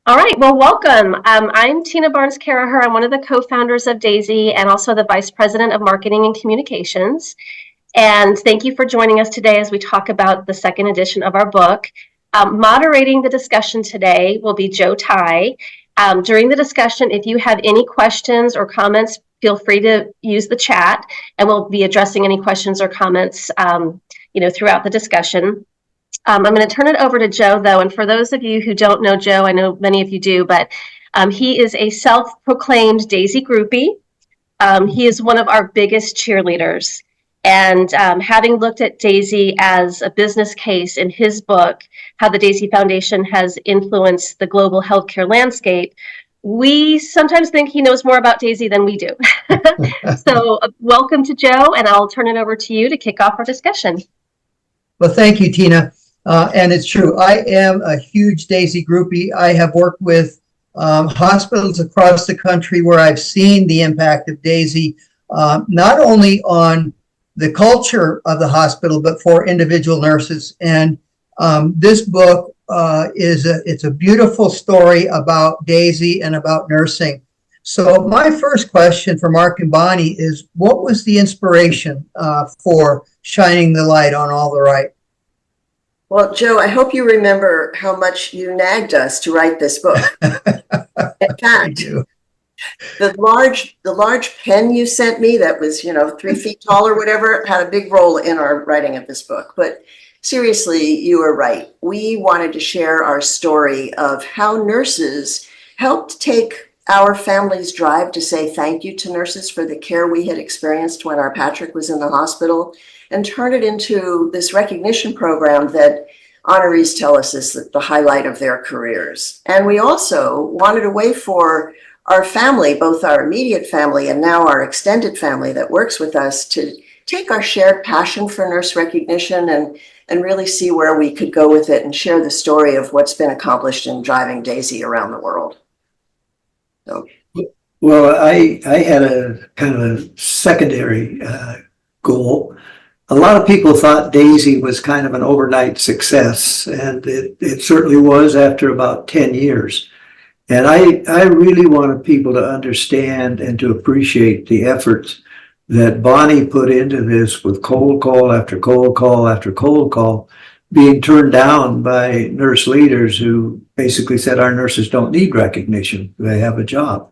All right, well, welcome. I'm Tina Barnes-Caraher. I'm one of the co-founders of Daisy and also the Vice President of Marketing and Communications. And thank you for joining us today as we talk about the second edition of our book. Moderating the discussion today will be Joe Tai. During the discussion, if you have any questions or comments, feel free to use the chat, and we'll be addressing any questions or comments throughout the discussion. I'm going to turn it over to Joe, though. And for those of you who don't know Joe, I know many of you do, but he is a self-proclaimed Daisy groupie. He is one of our biggest cheerleaders. And having looked at Daisy as a business case in his book, How the Daisy Foundation Has Influenced the Global Healthcare Landscape, we sometimes think he knows more about Daisy than we do. So welcome to Joe, and I'll turn it over to you to kick off our discussion. Well, thank you, Tina. And it's true. I am a huge Daisy groupie. I have worked with hospitals across the country where I've seen the impact of Daisy, not only on the culture of the hospital, but for individual nurses. And this book it's a beautiful story about Daisy and about nursing. So my first question for Mark and Bonnie is, what was the inspiration for shining the light on All the Right? Well, Joe, I hope you remember how much you nagged us to write this book. In fact, the large pen you sent me that was, 3 feet tall or whatever, had a big role in our writing of this book. But seriously, you were right. We wanted to share our story of how nurses helped take our family's drive to say thank you to nurses for the care we had experienced when our Patrick was in the hospital, and turn it into this recognition program that honorees tell us is the highlight of their careers. And we also wanted a way for our family, both our immediate family and now our extended family that works with us, to take our shared passion for nurse recognition and really see where we could go with it and share the story of what's been accomplished in driving Daisy around the world. So. Well, I had a kind of a secondary goal. A lot of people thought Daisy was kind of an overnight success, and it certainly was after about 10 years. And I really wanted people to understand and to appreciate the efforts that Bonnie put into this, with cold call after cold call after cold call, being turned down by nurse leaders who basically said our nurses don't need recognition, they have a job.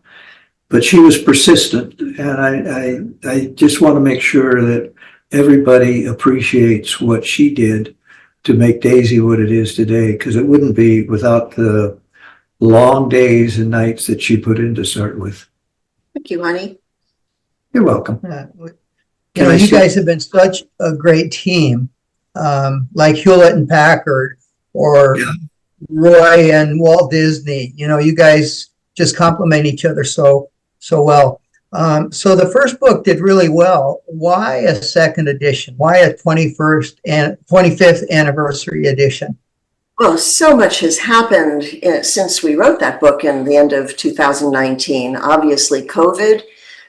But she was persistent, and I just want to make sure that everybody appreciates what she did to make Daisy what it is today, because it wouldn't be without the long days and nights that she put in to start with. Thank you, honey. You're welcome. You guys have been such a great team, like Hewlett and Packard, or Roy and Walt Disney. You guys just complement each other so well. So the first book did really well. Why a second edition? Why a 25th anniversary edition? Well, so much has happened since we wrote that book in the end of 2019. Obviously, COVID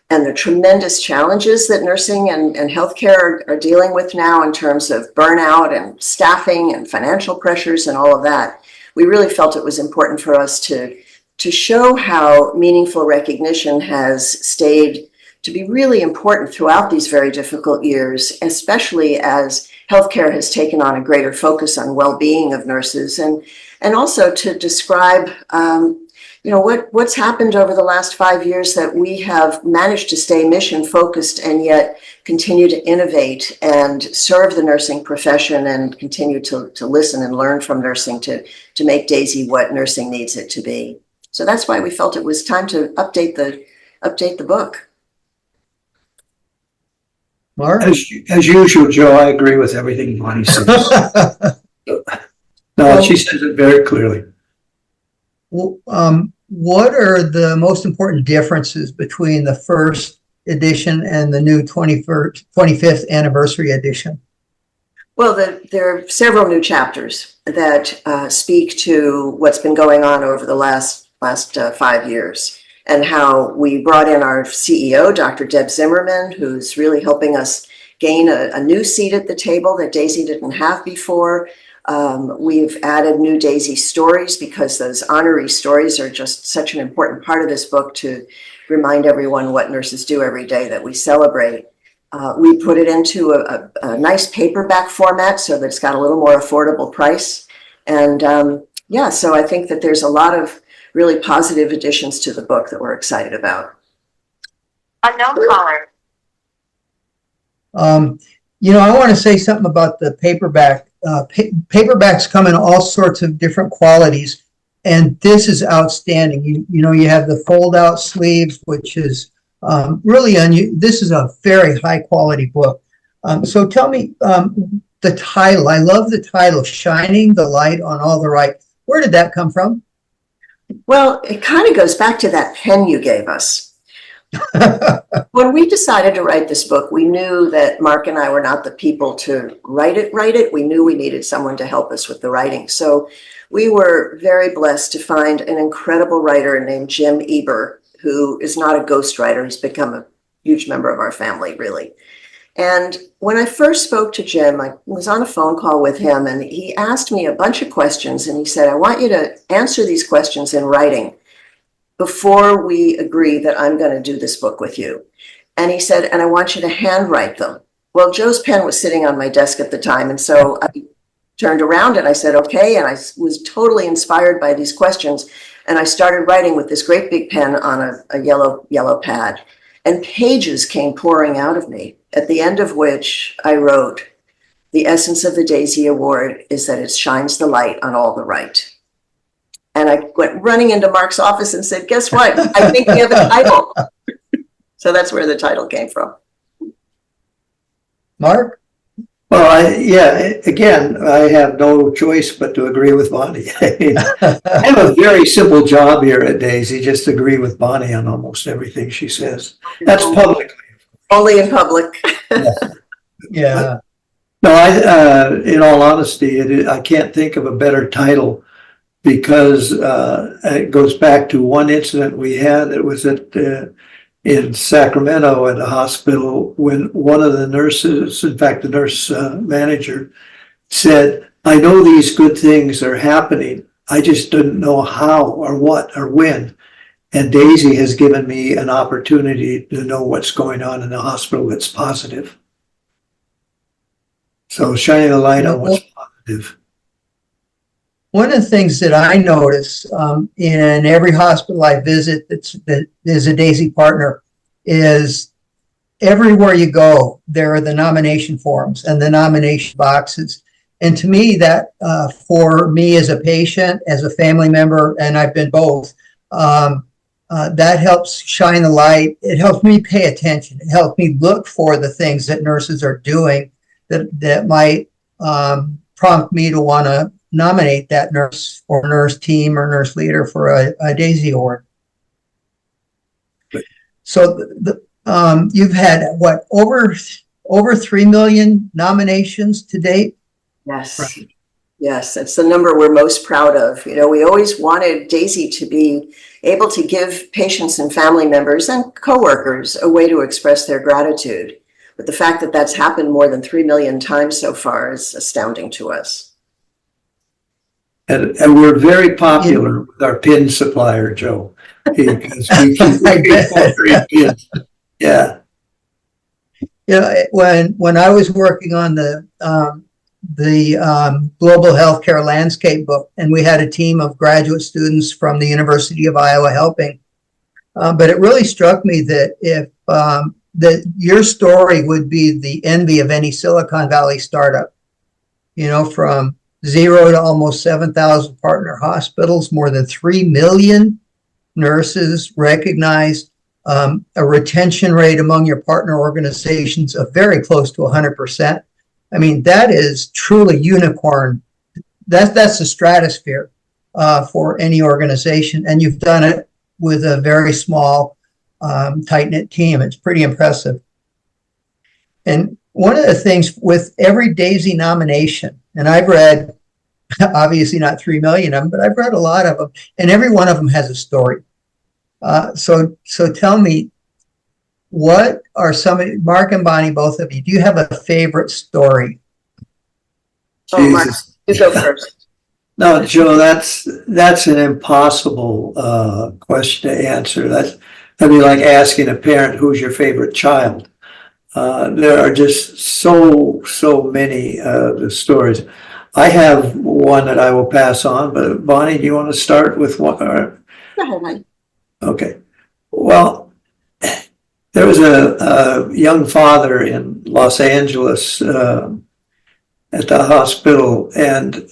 and the tremendous challenges that nursing and healthcare are dealing with now in terms of burnout and staffing and financial pressures and all of that. We really felt it was important for us to show how meaningful recognition has stayed to be really important throughout these very difficult years, especially as healthcare has taken on a greater focus on well-being of nurses, and also to describe what's happened over the last 5 years that we have managed to stay mission focused and yet continue to innovate and serve the nursing profession and continue to listen and learn from nursing to make Daisy what nursing needs it to be. So that's why we felt it was time to update the book. Mark? As usual, Joe, I agree with everything Bonnie says. No, she says it very clearly. Well, what are the most important differences between the first edition and the new 25th anniversary edition? Well, there are several new chapters that speak to what's been going on over the last 5 years, and how we brought in our CEO, Dr. Deb Zimmerman, who's really helping us gain a new seat at the table that Daisy didn't have before. We've added new Daisy stories because those honorary stories are just such an important part of this book to remind everyone what nurses do every day that we celebrate. We put it into a nice paperback format so that it's got a little more affordable price. And yeah, so I think that there's a lot of really positive additions to the book that we're excited about. Unknown caller. I want to say something about the paperback. Paperbacks come in all sorts of different qualities, and this is outstanding. You have the fold-out sleeves, which is really unusual. This is a very high-quality book. So tell me the title. I love the title, Shining the Light on All the Right. Where did that come from? Well, it kind of goes back to that pen you gave us. When we decided to write this book, we knew that Mark and I were not the people to write it. We knew we needed someone to help us with the writing. So we were very blessed to find an incredible writer named Jim Eber, who is not a ghostwriter. He's become a huge member of our family, really. And when I first spoke to Jim, I was on a phone call with him, and he asked me a bunch of questions, and he said, I want you to answer these questions in writing before we agree that I'm going to do this book with you. And he said, and I want you to handwrite them. Well, Joe's pen was sitting on my desk at the time, and so I turned around and I said, okay, and I was totally inspired by these questions, and I started writing with this great big pen on a yellow pad, and pages came pouring out of me, at the end of which I wrote, the essence of the Daisy Award is that it shines the light on all the right. And I went running into Mark's office and said, guess what? I think we have a title. So that's where the title came from. Mark? Well, again, I have no choice but to agree with Bonnie. I have a very simple job here at Daisy, just agree with Bonnie on almost everything she says. That's publicly. Only in public. Yeah. No, in all honesty, I can't think of a better title because it goes back to one incident we had. It was in Sacramento at a hospital when one of the nurses, in fact, the nurse manager, said, I know these good things are happening. I just didn't know how or what or when. And Daisy has given me an opportunity to know what's going on in the hospital that's positive. So shining a light on what's positive. One of the things that I notice in every hospital I visit that is a Daisy partner is everywhere you go, there are the nomination forms and the nomination boxes. And to me, that for me as a patient, as a family member, and I've been both, that helps shine the light. It helps me pay attention. It helps me look for the things that nurses are doing that might prompt me to want to nominate that nurse or nurse team or nurse leader for a Daisy Award. So you've had what, over 3 million nominations to date? Yes. Right. Yes, that's the number we're most proud of. We always wanted Daisy to be able to give patients and family members and coworkers a way to express their gratitude. But the fact that that's happened more than 3 million times so far is astounding to us. And we're very popular with our pin supplier, Joe, because we keep pins. Yeah. When I was working on the Global Healthcare Landscape book, and we had a team of graduate students from the University of Iowa helping, but it really struck me that if that your story would be the envy of any Silicon Valley startup, from 0 to almost 7,000 partner hospitals, more than 3 million nurses recognized, a retention rate among your partner organizations of very close to 100%. I mean, that is truly unicorn. That's the stratosphere for any organization, and you've done it with a very small, tight-knit team. It's pretty impressive. And one of the things with every Daisy nomination, and I've read, obviously not 3 million of them, but I've read a lot of them, and every one of them has a story. So tell me, what are Mark and Bonnie, both of you, do you have a favorite story? Oh, Mark, You go first. No, Joe, that's an impossible question to answer. That'd be like asking a parent, who's your favorite child? There are just so many the stories. I have one that I will pass on, but Bonnie, do you want to start with one? Go ahead, Mike. Okay. Well, there was a young father in Los Angeles at the hospital and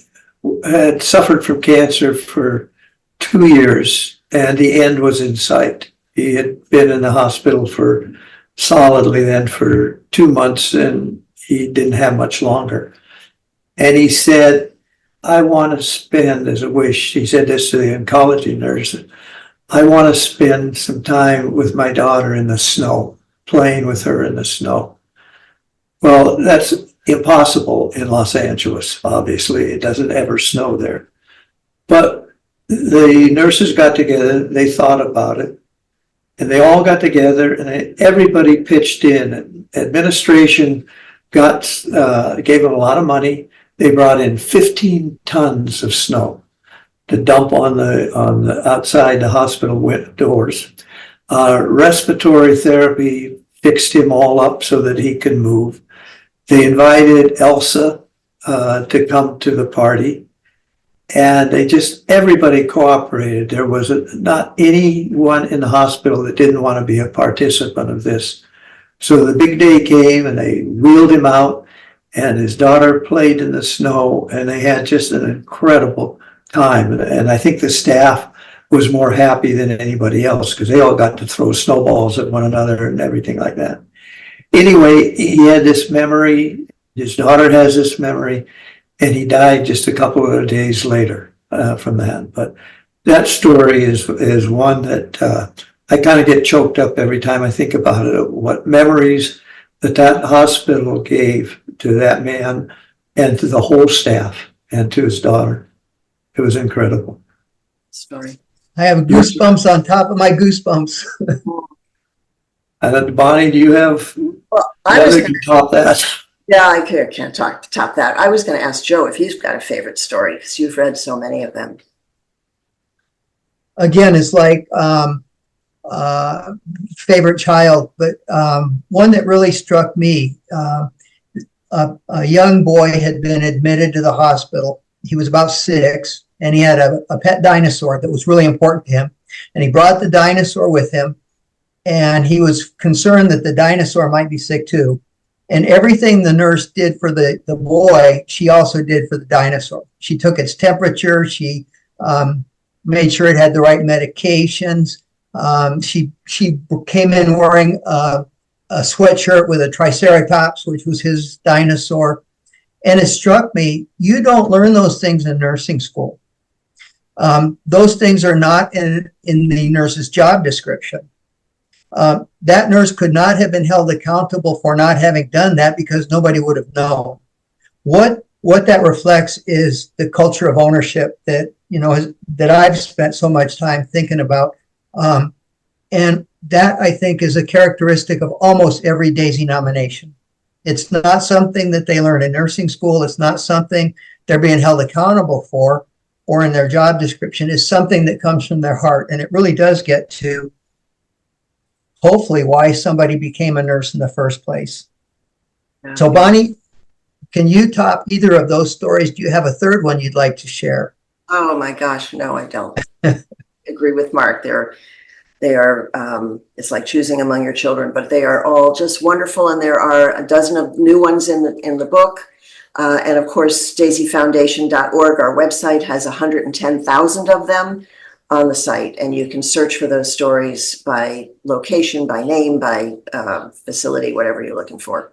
had suffered from cancer for 2 years, and the end was in sight. He had been in the hospital for solidly then for 2 months, and he didn't have much longer. And he said, I want to spend, as a wish, he said this to the oncology nurse, I want to spend some time with my daughter in the snow, playing with her in the snow. Well, that's impossible in Los Angeles, obviously. It doesn't ever snow there. But the nurses got together, they thought about it, and they all got together and everybody pitched in. Administration gave them a lot of money. They brought in 15 tons of snow to dump on the outside the hospital doors. Respiratory therapy fixed him all up so that he could move. They invited Elsa to come to the party, and everybody cooperated. There was not anyone in the hospital that didn't want to be a participant of this. So the big day came and they wheeled him out, and his daughter played in the snow, and they had just an incredible time. And I think the staff was more happy than anybody else because they all got to throw snowballs at one another and everything like that. Anyway, he had this memory, his daughter has this memory, and he died just a couple of days later from that. But that story is one that I kind of get choked up every time I think about it, what memories that hospital gave to that man and to the whole staff and to his daughter. It was incredible. Story. I have goosebumps on top of my goosebumps. And Bonnie, do you have, Well, whether you top that? yeah, I can't top that. I was going to ask Joe if he's got a favorite story because you've read so many of them. Again, it's like favorite child, but one that really struck me, a young boy had been admitted to the hospital. He was about 6, and he had a pet dinosaur that was really important to him. And he brought the dinosaur with him, and he was concerned that the dinosaur might be sick too. And everything the nurse did for the boy, she also did for the dinosaur. She took its temperature. She made sure it had the right medications. She came in wearing a sweatshirt with a triceratops, which was his dinosaur. And it struck me, you don't learn those things in nursing school. Those things are not in the nurse's job description. That nurse could not have been held accountable for not having done that because nobody would have known. What that reflects is the culture of ownership that, that I've spent so much time thinking about. And that, I think, is a characteristic of almost every DAISY nomination. It's not something that they learn in nursing school. It's not something they're being held accountable for or in their job description. It's something that comes from their heart. And it really does get to, hopefully, why somebody became a nurse in the first place. Yeah. So, Bonnie, can you top either of those stories? Do you have a third one you'd like to share? Oh my gosh, no, I don't. Agree with Mark. They are it's like choosing among your children, but they are all just wonderful. And there are a dozen of new ones in the book. And of course, daisyfoundation.org, our website, has 110,000 of them on the site. And you can search for those stories by location, by name, by facility, whatever you're looking for.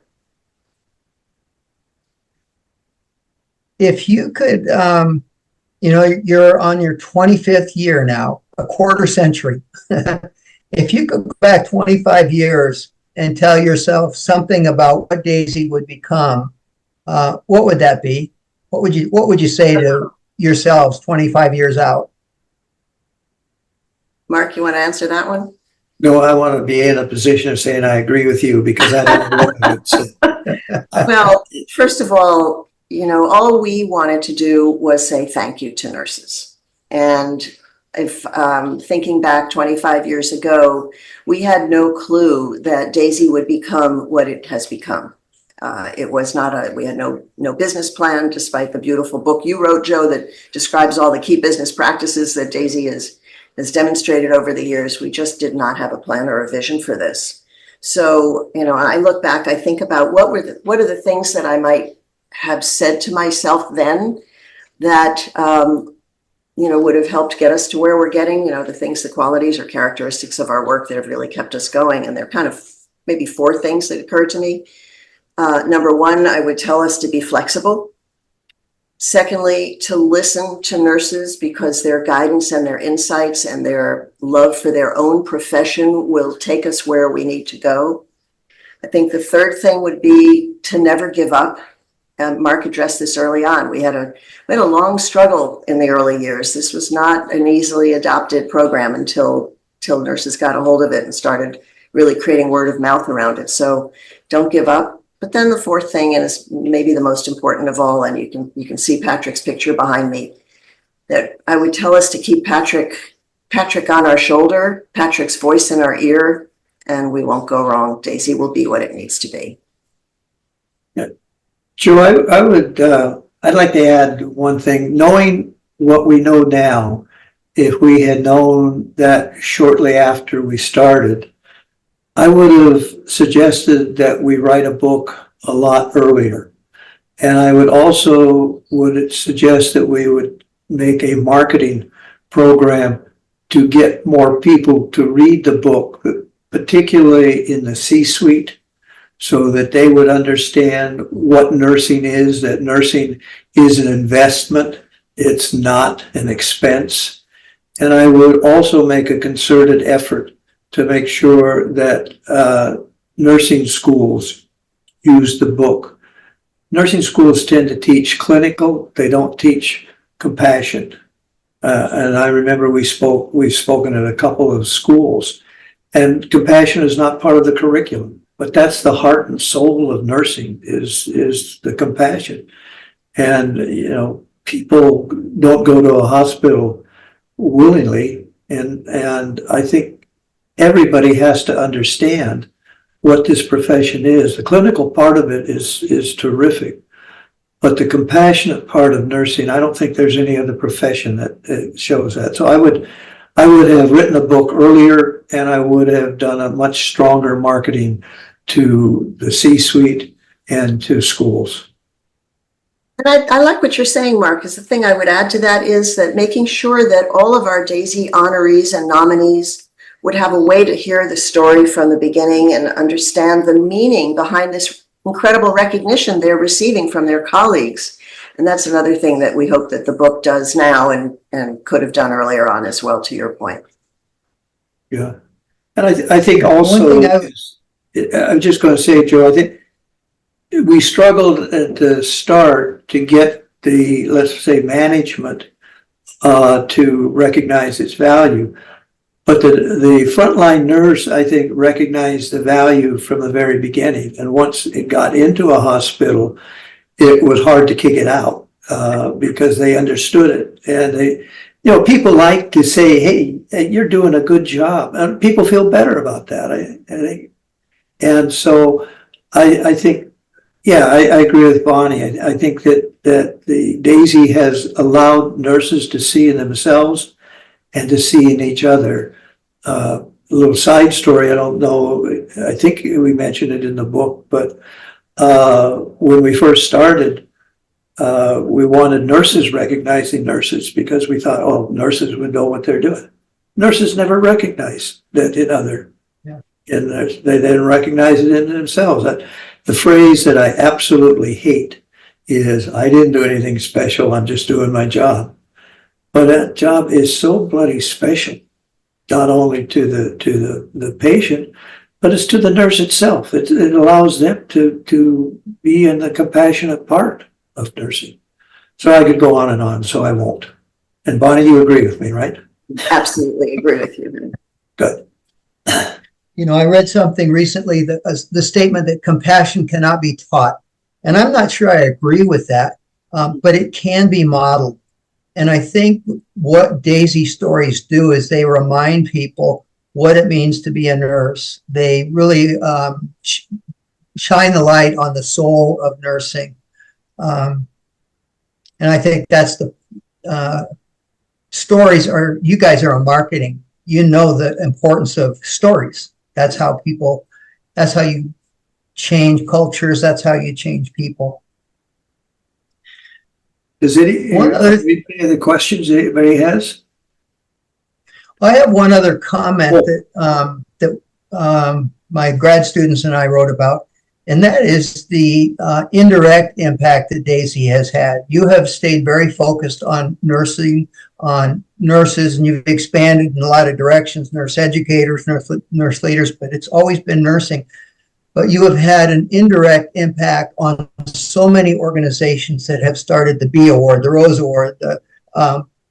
If you could, you're on your 25th year now, a quarter century. If you could go back 25 years and tell yourself something about what DAISY would become, what would that be? What would you say to yourselves 25 years out? Mark, you want to answer that one? No, I want to be in a position of saying I agree with you because I don't know what I would say. Well, first of all, all we wanted to do was say thank you to nurses. And if thinking back 25 years ago, we had no clue that DAISY would become what it has become. It was not we had no business plan, despite the beautiful book you wrote, Joe, that describes all the key business practices that DAISY has demonstrated over the years. We just did not have a plan or a vision for this. So, I look back, I think about what are the things that I might have said to myself then that, would have helped get us to where we're getting, the things, the qualities or characteristics of our work that have really kept us going. And there are kind of maybe 4 things that occurred to me. Number 1, I would tell us to be flexible. Secondly, to listen to nurses, because their guidance and their insights and their love for their own profession will take us where we need to go. I think the third thing would be to never give up. Mark addressed this early on. We had a long struggle in the early years. This was not an easily adopted program until nurses got a hold of it and started really creating word of mouth around it. So don't give up. But then the fourth thing, and is maybe the most important of all, and you can see Patrick's picture behind me, that I would tell us to keep Patrick on our shoulder, Patrick's voice in our ear, and we won't go wrong. DAISY will be what it needs to be. Yeah. Joe, I'd like to add one thing. Knowing what we know now, if we had known that shortly after we started, I would have suggested that we write a book a lot earlier. And I would suggest that we would make a marketing program to get more people to read the book, particularly in the C-suite, so that they would understand what nursing is, that nursing is an investment. It's not an expense. And I would also make a concerted effort to make sure that nursing schools use the book. Nursing schools tend to teach clinical, they don't teach compassion. And I remember we've spoken at a couple of schools, and compassion is not part of the curriculum, but that's the heart and soul of nursing is the compassion. And, people don't go to a hospital willingly. And I think everybody has to understand what this profession is. The clinical part of it is terrific, but the compassionate part of nursing, I don't think there's any other profession that shows that. So I would have written a book earlier, and I would have done a much stronger marketing to the C-suite and to schools. And I like what you're saying, Mark, because the thing I would add to that is that making sure that all of our DAISY honorees and nominees would have a way to hear the story from the beginning and understand the meaning behind this incredible recognition they're receiving from their colleagues. And that's another thing that we hope that the book does now and could have done earlier on as well, to your point. Yeah. And I think also, I'm just going to say, Joe, I think we struggled at the start to get the, let's say, management to recognize its value. But the frontline nurse, I think, recognized the value from the very beginning. And once it got into a hospital, it was hard to kick it out because they understood it. And they, people like to say, hey, you're doing a good job. And people feel better about that. And so I think, yeah, I agree with Bonnie. I think that the DAISY has allowed nurses to see in themselves and to see in each other. A little side story, I don't know, I think we mentioned it in the book, but when we first started, we wanted nurses recognizing nurses because we thought, oh, nurses would know what they're doing. Nurses never recognize that in other, and they didn't recognize it in themselves. The phrase that I absolutely hate is, I didn't do anything special, I'm just doing my job. But that job is so bloody special, not only to the patient, but it's to the nurse itself. It allows them to be in the compassionate part of nursing. So I could go on and on, so I won't. And Bonnie, you agree with me, right? Absolutely agree with you. Good. I read something recently that the statement that compassion cannot be taught. And I'm not sure I agree with that. but it can be modeled. And I think what Daisy stories do is they remind people what it means to be a nurse. They really shine the light on the soul of nursing. And I think that's the stories are, you guys are in marketing. You know the importance of stories. That's how you change cultures. That's how you change people. Does any other questions anybody has? I have one other comment that my grad students and I wrote about, and that is the indirect impact that Daisy has had. You have stayed very focused on nursing, on nurses, and you've expanded in a lot of directions, nurse educators, nurse leaders, but it's always been nursing. But you have had an indirect impact on so many organizations that have started the B Award, the Rose Award,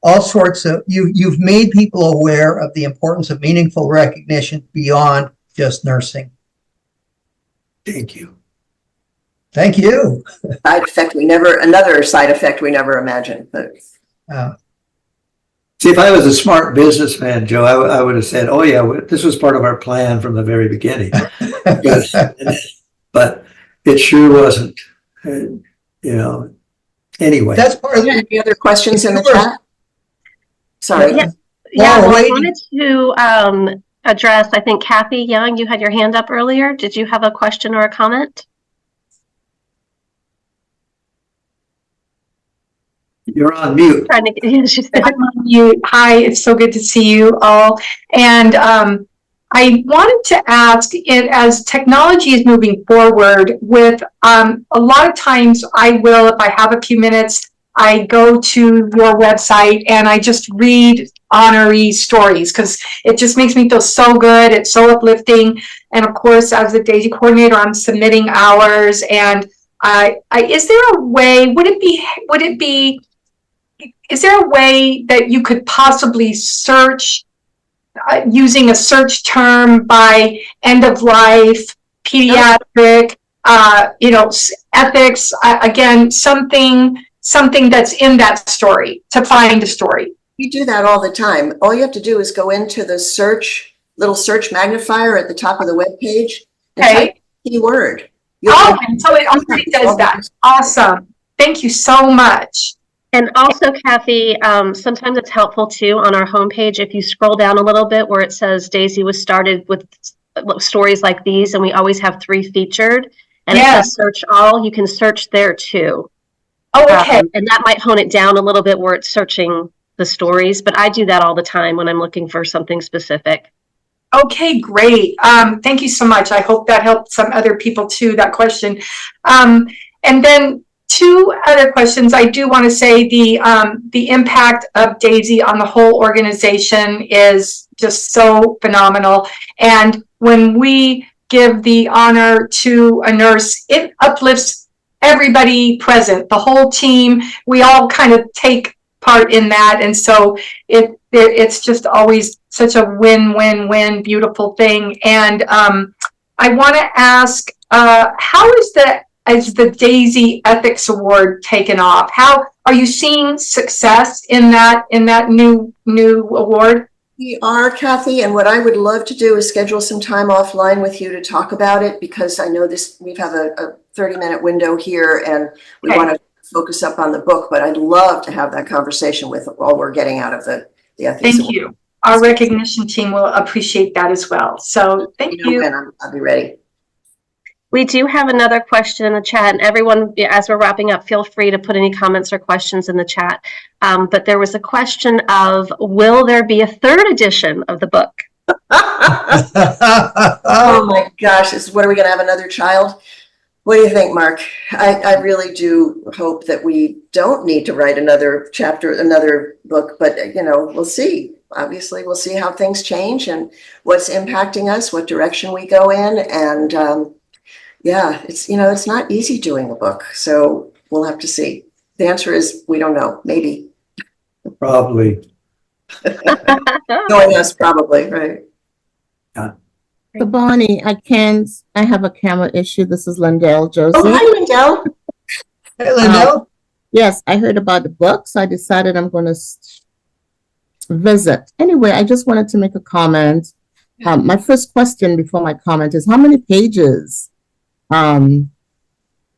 all sorts of, you've made people aware of the importance of meaningful recognition beyond just nursing. Thank you. Thank you. Another side effect we never imagined. But See, if I was a smart businessman, Joe, I would have said, oh yeah, this was part of our plan from the very beginning. But it sure wasn't, anyway. That's part of any other questions in the chat? Sorry. Yeah, well, I wanted to address, I think, Kathy Young, you had your hand up earlier. Did you have a question or a comment? You're on mute. I'm on mute. Hi, it's so good to see you all. And I wanted to ask, as technology is moving forward with a lot of times I will, if I have a few minutes, I go to your website and I just read honoree stories because it just makes me feel so good. It's so uplifting. And of course, as the Daisy coordinator, I'm submitting ours. And is there a way, is there a way that you could possibly search using a search term by end of life, pediatric, ethics, again, something that's in that story to find a story? We do that all the time. All you have to do is go into the little search magnifier at the top of the web page and type keyword. And so it already does that. Awesome. Thank you so much. And also, Kathy, sometimes it's helpful too on our homepage if you scroll down a little bit where it says Daisy was started with stories like these, and we always have 3 featured, and it says search all. You can search there too. Oh, okay. And that might hone it down a little bit where it's searching the stories, but I do that all the time when I'm looking for something specific. Okay, great. Thank you so much. I hope that helped some other people too, that question. And then 2 other questions. I do want to say the impact of Daisy on the whole organization is just so phenomenal. And when we give the honor to a nurse, it uplifts everybody present, the whole team. We all kind of take part in that. And so it's just always such a win-win-win, beautiful thing. And I want to ask, how is the Daisy Ethics Award taken off? How are you seeing success in that new award? We are, Kathy, and what I would love to do is schedule some time offline with you to talk about it, because I know we have a 30-minute window here and we want to focus up on the book, but I'd love to have that conversation with all we're getting out of the Ethics Award. Thank you. Our recognition team will appreciate that as well. So thank you. And I'll be ready. We do have another question in the chat, and everyone, as we're wrapping up, feel free to put any comments or questions in the chat. But there was a question of, will there be a 3rd edition of the book? Oh my gosh, what are we going to have, another child? What do you think, Mark? I really do hope that we don't need to write another chapter, another book, but we'll see. Obviously, we'll see how things change and what's impacting us, what direction we go in. And it's not easy doing a book. So we'll have to see. The answer is, we don't know. Maybe. Probably. Knowing us, probably, right? So Bonnie, I have a camera issue. This is Lindell Josie. Oh, hi, Lindell. Hey, Lindell. Yes, I heard about the book, so I decided I'm going to visit. Anyway, I just wanted to make a comment. My first question before my comment is how many pages does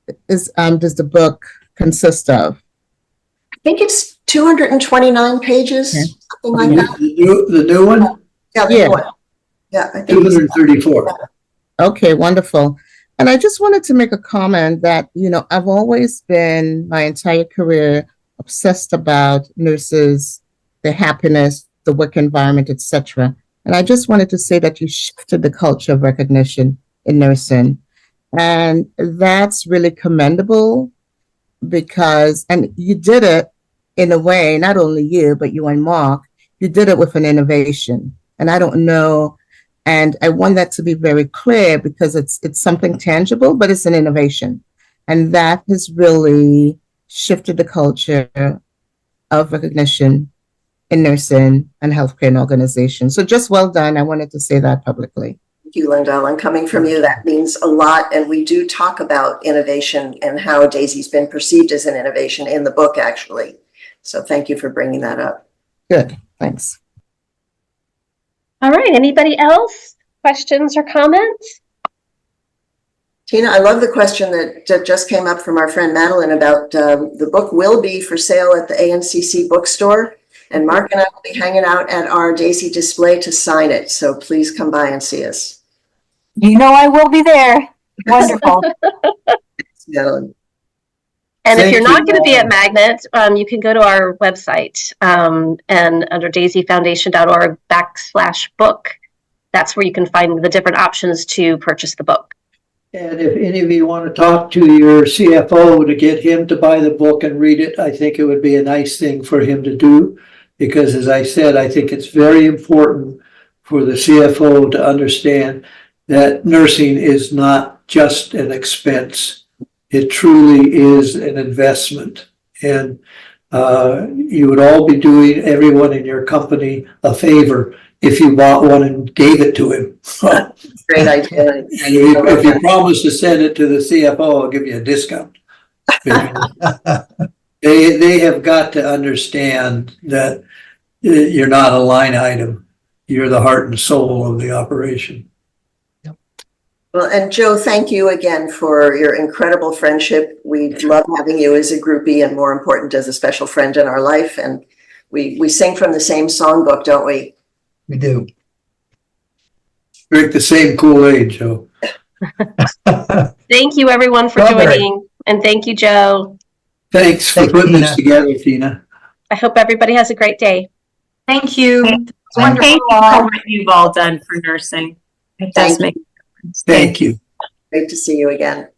the book consist of? I think it's 229 pages, Okay. something like that. The new one, Yeah, the Yeah. new one. Yeah, I think it's 234. Okay, wonderful. And I just wanted to make a comment that, I've always been my entire career obsessed about nurses, their happiness, the work environment, etc. And I just wanted to say that you shifted the culture of recognition in nursing. And that's really commendable and you did it in a way, not only you, but you and Mark, you did it with an innovation. And I don't know, and I want that to be very clear because it's something tangible, but it's an innovation. And that has really shifted the culture of recognition in nursing and healthcare and organizations. So just well done. I wanted to say that publicly. Thank you, Linda. And coming from you, that means a lot. And we do talk about innovation and how Daisy's been perceived as an innovation in the book, actually. So thank you for bringing that up. Good. Thanks. All right, anybody else? Questions or comments? Tina, I love the question that just came up from our friend Madeline about the book will be for sale at the ANCC bookstore. And Mark and I will be hanging out at our Daisy display to sign it. So please come by and see us. You know I will be there. Wonderful. Madeline. And if Thank you're not you, going to be at Lauren. Magnet, you can go to our website and under daisyfoundation.org/book. That's where you can find the different options to purchase the book. And if any of you want to talk to your CFO to get him to buy the book and read it, I think it would be a nice thing for him to do. Because as I said, I think it's very important for the CFO to understand that nursing is not just an expense. It truly is an investment. And you would all be doing everyone in your company a favor if you bought one and gave it to him. Great idea. And if you promise to send it to the CFO, I'll give you a discount. They have got to understand that you're not a line item. You're the heart and soul of the operation. Well, and Joe, thank you again for your incredible friendship. We love having you as a groupie and more important as a special friend in our life. And we sing from the same songbook, don't we? We do. Drink the same Kool-Aid, Joe. Thank you, everyone, for Strawberry. joining. And thank you, Joe. Thanks for Thank you, putting this Tina. together, Tina. I hope everybody has a great day. Thank you. Thank Wonderful. Thank you for what you've all done for nursing. It does Thank make a difference. Thank you. Great to see you again.